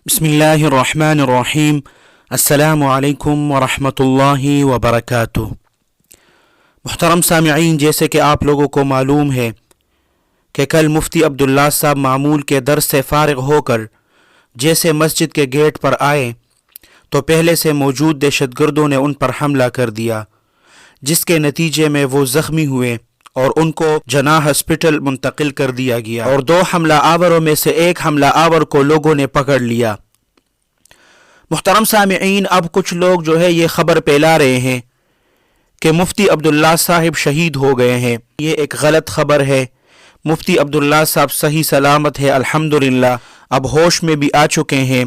بسم اللہ الرحمن الرحیم۔ السلام علیکم ورحمۃ اللہ وبرکاتہ۔ محترم سامعین، جیسے کہ آپ لوگوں کو معلوم ہے کہ کل مفتی عبداللہ صاحب معمول کے درس سے فارغ ہو کر جیسے مسجد کے گیٹ پر آئے تو پہلے سے موجود دہشت گردوں نے ان پر حملہ کر دیا، جس کے نتیجے میں وہ زخمی ہوئے اور ان کو جناح ہاسپٹل منتقل کر دیا گیا، اور 2 حملہ آوروں میں سے ایک حملہ آور کو لوگوں نے پکڑ لیا۔ محترم سامعین، اب کچھ لوگ جو ہے یہ خبر پھیلا رہے ہیں کہ مفتی عبداللہ صاحب شہید ہو گئے ہیں۔ یہ ایک غلط خبر ہے۔ مفتی عبداللہ صاحب صحیح سلامت ہے الحمدللہ، اب ہوش میں بھی آ چکے ہیں۔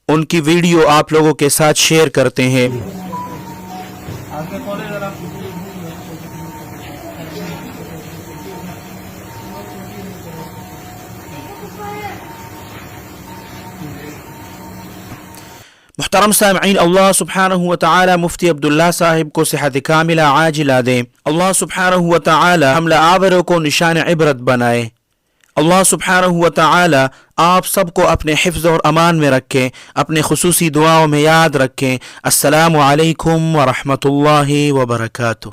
ان کی ویڈیو آپ لوگوں کے ساتھ شیئر کرتے ہیں۔ محترم سامعین، اللہ سبحانہ وتعالی مفتی عبداللہ صاحب کو صحت کاملہ عاجلہ دیں۔ اللہ سبحانہ وتعالی حملہ آوروں کو نشان عبرت بنائے۔ اللہ سبحانہ وتعالی آپ سب کو اپنے حفظ اور امان میں رکھیں، اپنے خصوصی دعاؤں میں یاد رکھیں۔ السلام علیکم ورحمۃ اللہ وبرکاتہ۔